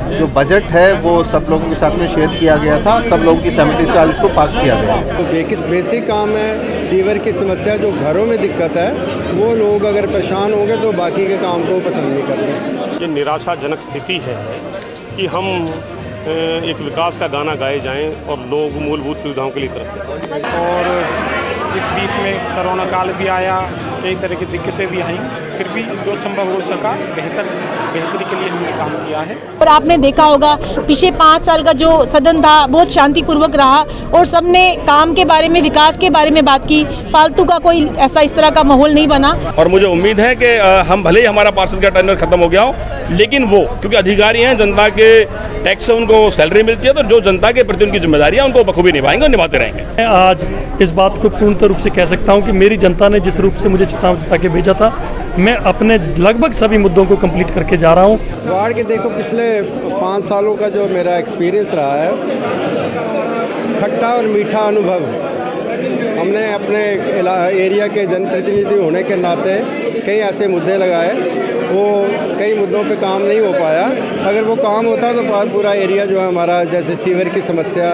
जो बजट है वो सब लोगों के साथ में शेयर किया गया था, सब लोगों की सहमति से आज उसको पास किया गया है। तो बेसिक काम है, सीवर की समस्या जो घरों में दिक्कत है वो लोग अगर परेशान होंगे तो बाकी के काम को पसंद नहीं करते। ये निराशाजनक स्थिति है कि हम एक विकास का गाना गाए जाएं और लोग मूलभूत सुविधाओं के लिए तरसते हैं। और इस बीच में कोरोना काल भी आया, कई तरह की दिक्कतें भी आई, फिर भी जो संभव हो सका बेहतरी के लिए हमने काम किया है। और आपने देखा होगा पिछले 5 साल का जो सदन था बहुत शांतिपूर्वक रहा और सबने काम के बारे में, विकास के बारे में बात की। फालतू का कोई ऐसा इस तरह का माहौल नहीं बना। और मुझे उम्मीद है कि हम भले ही हमारा पार्षद का टेंडर खत्म हो गया हो, लेकिन वो क्योंकि अधिकारी हैं, जनता के टैक्स से उनको सैलरी मिलती है, तो जो जनता के प्रति उनकी जिम्मेदारी है उनको बखूबी निभाएंगे और निभाते रहेंगे। मैं आज इस बात को पूर्णतः रूप से कह सकता हूं कि मेरी जनता ने जिस रूप से मुझे चुनाव जिता के भेजा था, मैं अपने लगभग सभी मुद्दों को कंप्लीट करके जा रहा हूं। वार्ड के देखो पिछले 5 सालों का जो मेरा एक्सपीरियंस रहा है, खट्टा और मीठा अनुभव। हमने अपने एरिया के जनप्रतिनिधि होने के नाते कई ऐसे मुद्दे लगाए, वो कई मुद्दों पे काम नहीं हो पाया। अगर वो काम होता तो पूरा एरिया जो है हमारा, जैसे सीवर की समस्या,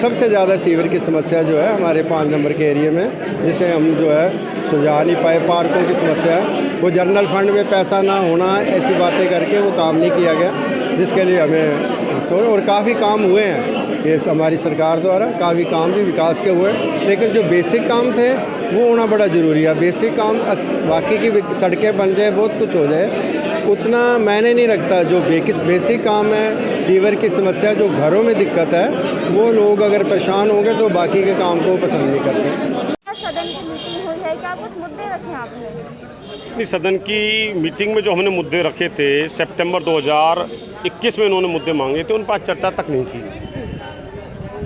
सबसे ज़्यादा सीवर की समस्या जो है हमारे 5 नंबर के एरिया में, जिसे हम जो है सुलझा नहीं पाए। पार्कों की समस्या, वो जनरल फंड में पैसा ना होना, ऐसी बातें करके वो काम नहीं किया गया, जिसके लिए हमें और काफ़ी काम हुए हैं ये हमारी सरकार द्वारा, काफ़ी काम भी विकास के हुए, लेकिन जो बेसिक काम थे वो होना बड़ा ज़रूरी है। बेसिक काम बाकी की सड़कें बन जाए, बहुत कुछ हो जाए, उतना मैंने नहीं रखता। जो बेसिक काम है, सीवर की समस्या जो घरों में दिक्कत है, वो लोग अगर परेशान होंगे तो बाकी के काम को पसंद नहीं करते। सदन की मीटिंग हुई है, क्या कुछ मुद्दे रखे आपने? नहीं, सदन की मीटिंग में जो हमने मुद्दे रखे थे सितंबर 2021 में इन्होंने मुद्दे मांगे थे, उन पर चर्चा तक नहीं की।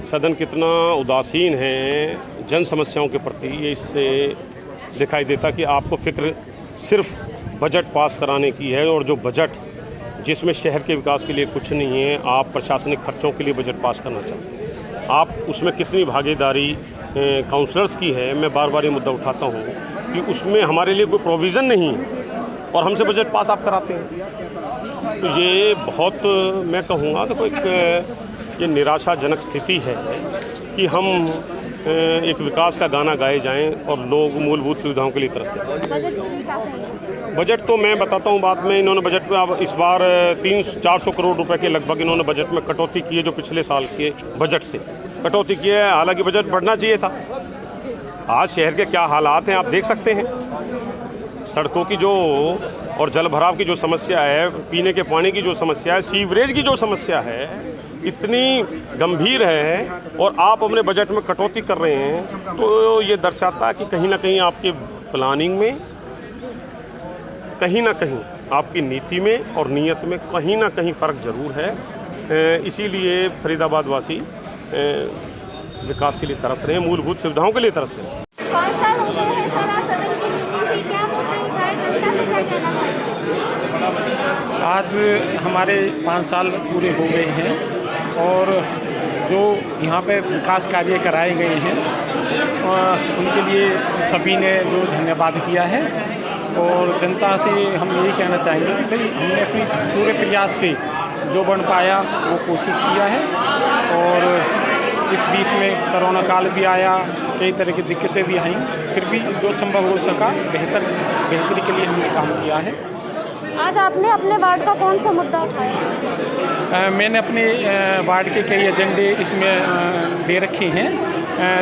सदन कितना उदासीन है जन समस्याओं के प्रति, ये इससे दिखाई देता कि आपको फिक्र सिर्फ बजट पास कराने की है, और जो बजट जिसमें शहर के विकास के लिए कुछ नहीं है, आप प्रशासनिक खर्चों के लिए बजट पास करना चाहते हैं। आप उसमें कितनी भागीदारी काउंसलर्स की है, मैं बार बार ये मुद्दा उठाता हूँ कि उसमें हमारे लिए कोई प्रोविज़न नहीं है और हमसे बजट पास आप कराते हैं। तो ये बहुत, मैं कहूँगा तो ये निराशाजनक स्थिति है कि हम एक विकास का गाना गाए जाएं और लोग मूलभूत सुविधाओं के लिए तरसते हैं। बजट तो मैं बताता हूँ बात में, इन्होंने बजट में अब इस बार 300-400 करोड़ रुपए के लगभग इन्होंने बजट में कटौती की है, जो पिछले साल के बजट से कटौती की है। हालांकि बजट बढ़ना चाहिए था। आज शहर के क्या हालात हैं आप देख सकते हैं। सड़कों की जो और जल भराव की जो समस्या है, पीने के पानी की जो समस्या है, सीवरेज की जो समस्या है, इतनी गंभीर है और आप अपने बजट में कटौती कर रहे हैं, तो ये दर्शाता है कि कहीं ना कहीं आपके प्लानिंग में, कहीं ना कहीं आपकी नीति में और नीयत में कहीं ना कहीं फ़र्क ज़रूर है। इसीलिए फरीदाबाद वासी विकास के लिए तरस रहे हैं, मूलभूत सुविधाओं के लिए तरस रहे हैं। आज हमारे 5 साल पूरे हो गए हैं और जो यहाँ पे विकास कार्य कराए गए हैं उनके लिए सभी ने जो धन्यवाद किया है, और जनता से हम यही कहना चाहेंगे कि भाई हमने अपनी पूरे प्रयास से जो बन पाया वो कोशिश किया है। और इस बीच में कोरोना काल भी आया, कई तरह की दिक्कतें भी आई, फिर भी जो संभव हो सका बेहतरी के लिए हमने काम किया है। आज आपने अपने वार्ड का कौन सा मुद्दा उठाया? मैंने अपने वार्ड के कई एजेंडे इसमें दे रखे हैं,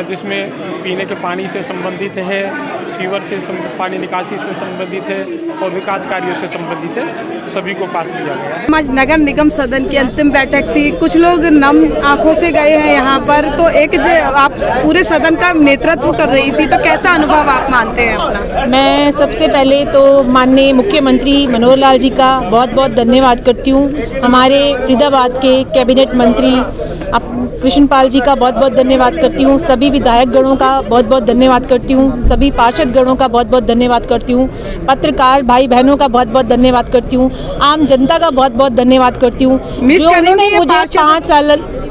जिसमें पीने के पानी से संबंधित है, सीवर से पानी निकासी से संबंधित है और विकास कार्यों से संबंधित है, सभी को पास किया गया है। आज नगर निगम सदन की अंतिम बैठक थी, कुछ लोग नम आंखों से गए हैं यहाँ पर, तो एक जो आप पूरे सदन का नेतृत्व कर रही थी, तो कैसा अनुभव आप मानते हैं अपना? मैं सबसे पहले तो माननीय मुख्यमंत्री मनोहर लाल जी का बहुत बहुत धन्यवाद करती हूँ। हमारे फरीदाबाद के कैबिनेट मंत्री कृष्णपाल जी का बहुत बहुत धन्यवाद करती हूँ। सभी विधायक गणों का बहुत बहुत धन्यवाद करती हूँ। सभी पार्षद गणों का बहुत बहुत धन्यवाद करती हूँ। पत्रकार भाई बहनों का बहुत बहुत धन्यवाद करती हूँ। आम जनता का बहुत बहुत धन्यवाद करती हूँ, जो उन्होंने मुझे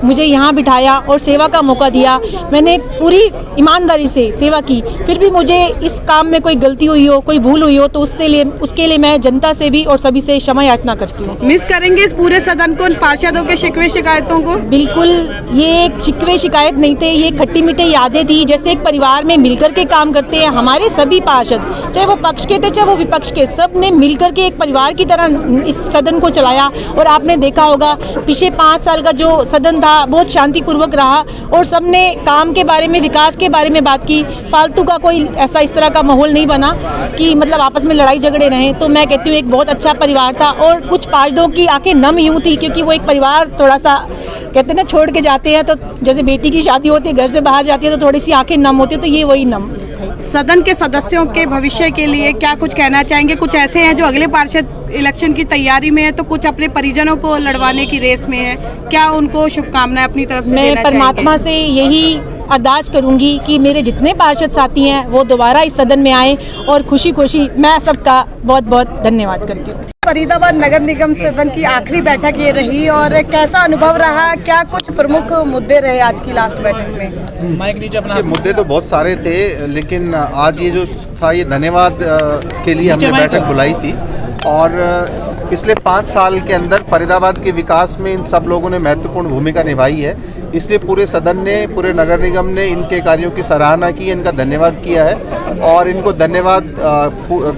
मुझे यहाँ बिठाया और सेवा का मौका दिया। मैंने पूरी ईमानदारी से सेवा की, फिर भी मुझे इस काम में कोई गलती हुई हो, कोई भूल हुई हो तो उसके लिए मैं जनता से भी और सभी से क्षमा याचना करती हूँ। मिस करेंगे इस पूरे सदन को, पार्षदों के शिकवे शिकायतों को? बिल्कुल, ये एक शिकवे शिकायत नहीं थे, ये खट्टी मीठी यादें थी। जैसे एक परिवार में मिलकर के काम करते हैं हमारे सभी पार्षद, चाहे वो पक्ष के थे चाहे वो विपक्ष के, सब ने मिलकर के एक परिवार की तरह इस सदन को चलाया। और आपने देखा होगा पिछले 5 साल का जो सदन था बहुत शांतिपूर्वक रहा और सबने काम के बारे में, विकास के बारे में बात की। फालतू का कोई ऐसा इस तरह का माहौल नहीं बना कि मतलब आपस में लड़ाई झगड़े रहें। तो मैं कहती हूँ एक बहुत अच्छा परिवार था और कुछ पार्षदों की आंखें नम यूँ थी क्योंकि वो एक परिवार थोड़ा सा कहते हैं ना छोड़ के जाते हैं, तो जैसे बेटी की शादी होती है घर से बाहर जाती है तो थोड़ी सी आंखें नम होती है, तो ये वही नम। सदन के सदस्यों के भविष्य के लिए क्या कुछ कहना चाहेंगे? कुछ ऐसे हैं जो अगले पार्षद इलेक्शन की तैयारी में है, तो कुछ अपने परिजनों को लड़वाने की रेस में है, क्या उनको शुभकामनाएं अपनी तरफ से देना मैं चाहेंगे? परमात्मा से यही अरदास करूंगी कि मेरे जितने पार्षद साथी हैं वो दोबारा इस सदन में आए और खुशी खुशी मैं सबका बहुत बहुत धन्यवाद करती हूँ। फरीदाबाद नगर निगम सदन की आखिरी बैठक ये रही और कैसा अनुभव रहा? क्या कुछ प्रमुख मुद्दे रहे आज की लास्ट बैठक में? ये मुद्दे तो बहुत सारे थे, लेकिन आज ये जो था ये धन्यवाद के लिए हमने बैठक बुलाई थी। और पिछले 5 साल के अंदर फरीदाबाद के विकास में इन सब लोगों ने महत्वपूर्ण भूमिका निभाई है, इसलिए पूरे सदन ने, पूरे नगर निगम ने इनके कार्यों की सराहना की, इनका धन्यवाद किया है और इनको धन्यवाद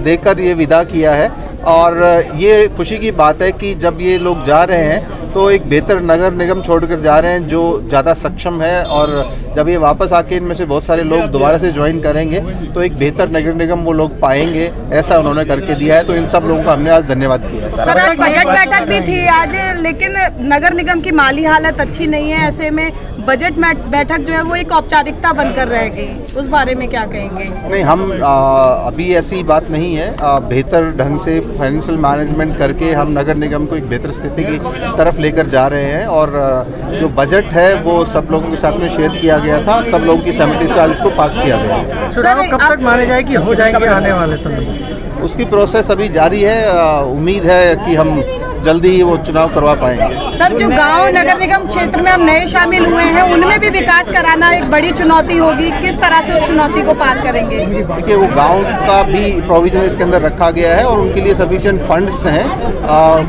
देकर ये विदा किया है। और ये खुशी की बात है कि जब ये लोग जा रहे हैं तो एक बेहतर नगर निगम छोड़कर जा रहे हैं जो ज़्यादा सक्षम है, और जब ये वापस आके इनमें से बहुत सारे लोग दोबारा से ज्वाइन करेंगे तो एक बेहतर नगर निगम वो लोग पाएंगे, ऐसा उन्होंने करके दिया है। तो इन सब लोगों का हमने आज धन्यवाद किया है। सर, आज बजट बैठक भी थी आज, लेकिन नगर निगम की माली हालत अच्छी नहीं है, ऐसे में बजट बैठक जो है वो एक औपचारिकता बनकर रह गई, उस बारे में क्या कहेंगे? नहीं, हम अभी ऐसी बात नहीं है, बेहतर ढंग से फाइनेंशियल मैनेजमेंट करके हम नगर निगम को एक बेहतर स्थिति की तरफ लेकर जा रहे हैं। और जो बजट है वो सब लोगों के साथ में शेयर किया गया था, सब लोगों की सहमति से आज उसको पास किया गया। सर, कब तक माने जाए कि हो जाएंगे आने वाले समय? उसकी प्रोसेस अभी जारी है, उम्मीद है कि हम जल्दी ही वो चुनाव करवा पाएंगे। सर, जो गांव नगर निगम क्षेत्र में हम नए शामिल हुए हैं उनमें भी विकास कराना एक बड़ी चुनौती होगी, किस तरह से उस चुनौती को पार करेंगे? देखिए, वो गांव का भी प्रोविजन इसके अंदर रखा गया है और उनके लिए सफिशिएंट फंड्स हैं,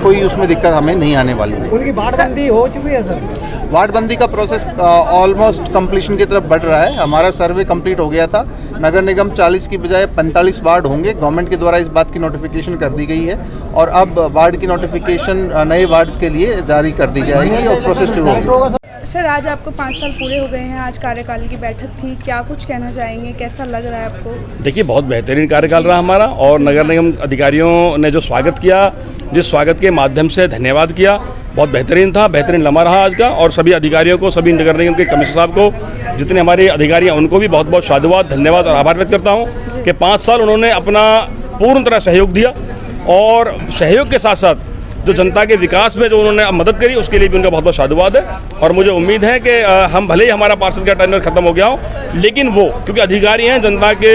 कोई उसमें दिक्कत हमें नहीं आने वाली है। उनकी वार्डबंदी हो चुकी है सर? वार्डबंदी का प्रोसेस ऑलमोस्ट कंप्लीशन की तरफ बढ़ रहा है। हमारा सर्वे कंप्लीट हो गया था, नगर निगम 40 की बजाय 45 वार्ड होंगे, गवर्नमेंट के द्वारा इस बात की नोटिफिकेशन कर दी गई है और अब वार्ड की नोटिफिकेशन नए वार्ड्स के लिए जारी कर दी जाएगी और प्रोसेस शुरू होगी। सर, आज आपको 5 साल पूरे हो गए हैं, आज कार्यकाल की बैठक थी, क्या कुछ कहना चाहेंगे, कैसा लग रहा है आपको? देखिए, बहुत बेहतरीन कार्यकाल रहा हमारा और नगर निगम अधिकारियों ने जो स्वागत किया, जिस स्वागत के माध्यम से धन्यवाद किया, बहुत बेहतरीन था, बेहतरीन लम्हा रहा आज का। और सभी अधिकारियों को, सभी नगर निगम के कमिश्नर साहब को, जितने हमारे अधिकारी हैं उनको भी बहुत बहुत साधुवाद, धन्यवाद और आभार व्यक्त करता हूँ कि 5 साल उन्होंने अपना पूर्ण तरह सहयोग दिया और सहयोग के साथ साथ जो जनता के विकास में जो उन्होंने मदद करी उसके लिए भी उनका बहुत बहुत साधुवाद है। और मुझे उम्मीद है कि हम भले ही हमारा पार्षद का टेन्योर खत्म हो गया हो, लेकिन वो क्योंकि अधिकारी हैं, जनता के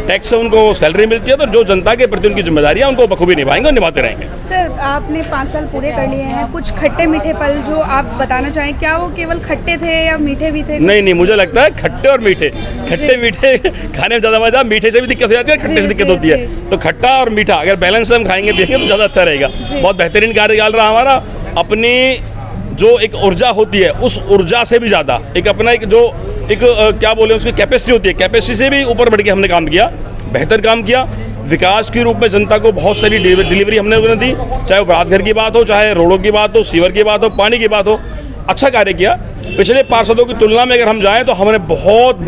टैक्स से उनको सैलरी मिलती है, तो जो जनता के प्रति उनकी जिम्मेदारियां उनको बखूबी निभाएंगे और निभाते रहेंगे। सर, आपने 5 साल पूरे कर लिए हैं, कुछ खट्टे मीठे पल जो आप बताना चाहें, क्या वो केवल खट्टे थे या मीठे भी थे? नहीं, मुझे लगता है खट्टे और मीठे, खट्टे मीठे खाने में ज़्यादा मजा, मीठे से भी दिक्कत हो जाती है, खट्टे से दिक्कत होती है, तो खट्टा और मीठा अगर बैलेंस से हम खाएंगे पिएंगे तो ज़्यादा अच्छा रहेगा। बहुत बेहतरीन कार्यकाल रहा हमारा। अपनी जो एक ऊर्जा होती है उस ऊर्जा से भी ज़्यादा एक अपना एक जो एक क्या बोले उसकी कैपेसिटी होती है, कैपेसिटी से भी ऊपर बढ़ के हमने काम किया, बेहतर काम किया। विकास के रूप में जनता को बहुत सारी डिलीवरी हमने दी, चाहे वो रात घर की बात हो, चाहे रोडों की बात हो, सीवर की बात हो, पानी की बात हो, अच्छा कार्य किया। पिछले पार्षदों की तुलना में अगर हम जाएं तो हमने बहुत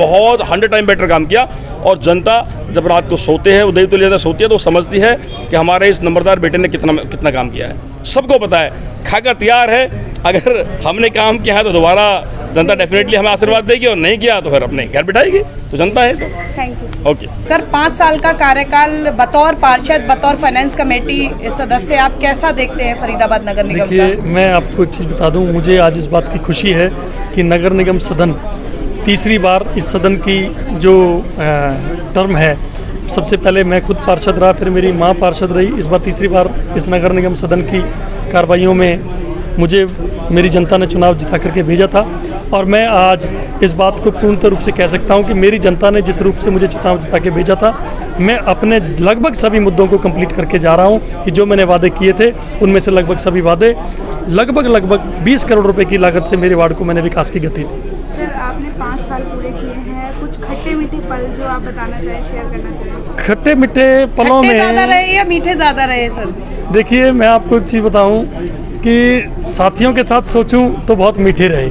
100 टाइम बेटर काम किया। और जनता जब रात को सोते हैं, उदय तो ज़्यादा सोती है, तो समझती है कि हमारे इस नंबरदार बेटे ने कितना काम किया है। सबको पता है, खाका तैयार है, अगर हमने काम किया है तो दोबारा जनता डेफिनेटली हमें आशीर्वाद देगी और नहीं किया तो फिर अपने घर बिठाएगी, तो जनता है तो। Thank you. ओके सर, 5 साल का कार्यकाल बतौर पार्षद, बतौर फाइनेंस कमेटी सदस्य आप कैसा देखते हैं फरीदाबाद नगर निगम का? देखिए, मैं आपको एक चीज़ बता दूं, मुझे आज इस बात की खुशी है कि नगर निगम सदन तीसरी बार इस सदन की जो टर्म है, सबसे पहले मैं खुद पार्षद रहा, फिर मेरी माँ पार्षद रही, इस बार तीसरी बार इस नगर निगम सदन की कार्रवाइयों में मुझे मेरी जनता ने चुनाव जिता करके भेजा था और मैं आज इस बात को पूर्णतः रूप से कह सकता हूं कि मेरी जनता ने जिस रूप से मुझे चुनाव जिता के भेजा था, मैं अपने लगभग सभी मुद्दों को कंप्लीट करके जा रहा हूं कि जो मैंने वादे किए थे उनमें से लगभग सभी वादे लगभग 20 करोड़ रुपए की लागत से मेरे वार्ड को मैंने विकास की गति दी। सर, आपने 5 साल पूरे किए हैं, कुछ खट्टे मीठे पल जो आप बताना चाहें, शेयर करना चाहें? खट्टे मीठे पलों में ज़्यादा रहे या मीठे ज़्यादा रहे सर? देखिए, मैं आपको एक चीज़ बताऊं कि साथियों के साथ सोचूं तो बहुत मीठे रहे,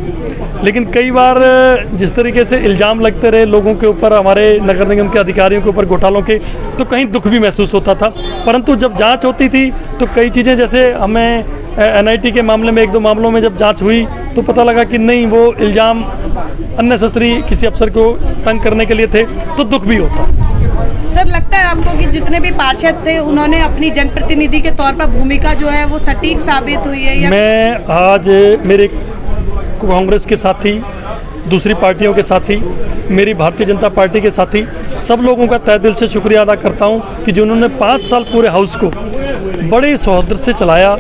लेकिन कई बार जिस तरीके से इल्ज़ाम लगते रहे लोगों के ऊपर, हमारे नगर निगम के अधिकारियों के ऊपर घोटालों के, तो कहीं दुख भी महसूस होता था। परंतु जब जांच होती थी तो कई चीज़ें, जैसे हमें NIT के मामले में 1-2 मामलों में जब जांच हुई तो पता लगा कि नहीं, वो इल्ज़ाम अननेसेसरी किसी अफसर को तंग करने के लिए थे, तो दुख भी होता। सर, लगता है आपको कि जितने भी पार्षद थे उन्होंने अपनी जनप्रतिनिधि के तौर पर भूमिका जो है वो सटीक साबित हुई है? या मैं आज मेरे कांग्रेस के साथी, दूसरी पार्टियों के साथी, मेरी भारतीय जनता पार्टी के साथी, सब लोगों का तहे दिल से शुक्रिया अदा करता हूं कि जिन्होंने 5 साल पूरे हाउस को बड़े सौहार्द से चलाया।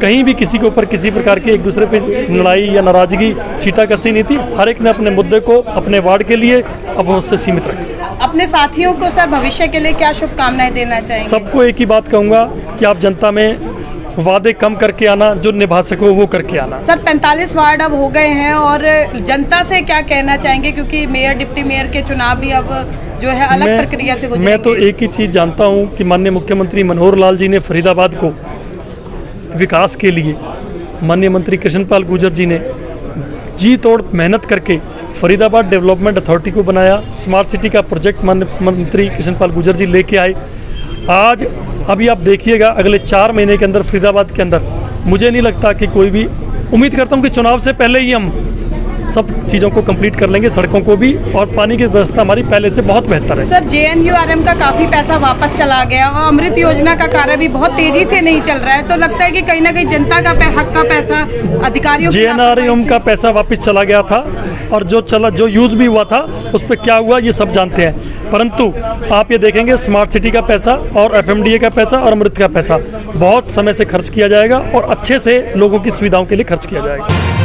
कहीं भी किसी के ऊपर किसी प्रकार की एक दूसरे पे लड़ाई या नाराजगी, छींटाकशी नहीं थी। हर एक ने अपने मुद्दे को अपने वार्ड के लिए अब उससे सीमित रखा। अपने साथियों को सर भविष्य के लिए क्या शुभकामनाएं देना चाहेंगे? सबको एक ही बात कहूँगा कि आप जनता में वादे कम करके आना, जो निभा सको वो करके आना। सर, 45 वार्ड अब हो गए हैं और जनता से क्या कहना चाहेंगे, क्योंकि मेयर, डिप्टी मेयर के चुनाव भी अब जो है अलग प्रक्रिया से गुजरेंगे? मैं तो एक ही चीज़ जानता हूं कि माननीय मुख्यमंत्री मनोहर लाल जी ने फरीदाबाद को विकास के लिए, माननीय मंत्री कृष्णपाल गुर्जर जी ने जी तोड़ मेहनत करके फरीदाबाद डेवलपमेंट अथॉरिटी को बनाया। स्मार्ट सिटी का प्रोजेक्ट माननीय मंत्री कृष्णपाल गुर्जर जी लेके आए। आज अभी आप देखिएगा, अगले 4 महीने के अंदर फरीदाबाद के अंदर मुझे नहीं लगता कि कोई भी, उम्मीद करता हूं कि चुनाव से पहले ही हम सब चीज़ों को कंप्लीट कर लेंगे, सड़कों को भी, और पानी की व्यवस्था हमारी पहले से बहुत बेहतर है। सर, JNURM का काफ़ी पैसा वापस चला गया और अमृत योजना का कार्य भी बहुत तेजी से नहीं चल रहा है, तो लगता है कि कहीं ना कहीं जनता का हक का पैसा अधिकारियों JNRM का पैसा वापस चला गया था और जो यूज भी हुआ था उस पर क्या हुआ ये सब जानते हैं। परंतु आप ये देखेंगे, स्मार्ट सिटी का पैसा और FMDA का पैसा और अमृत का पैसा बहुत समय से खर्च किया जाएगा और अच्छे से लोगों की सुविधाओं के लिए खर्च किया जाएगा।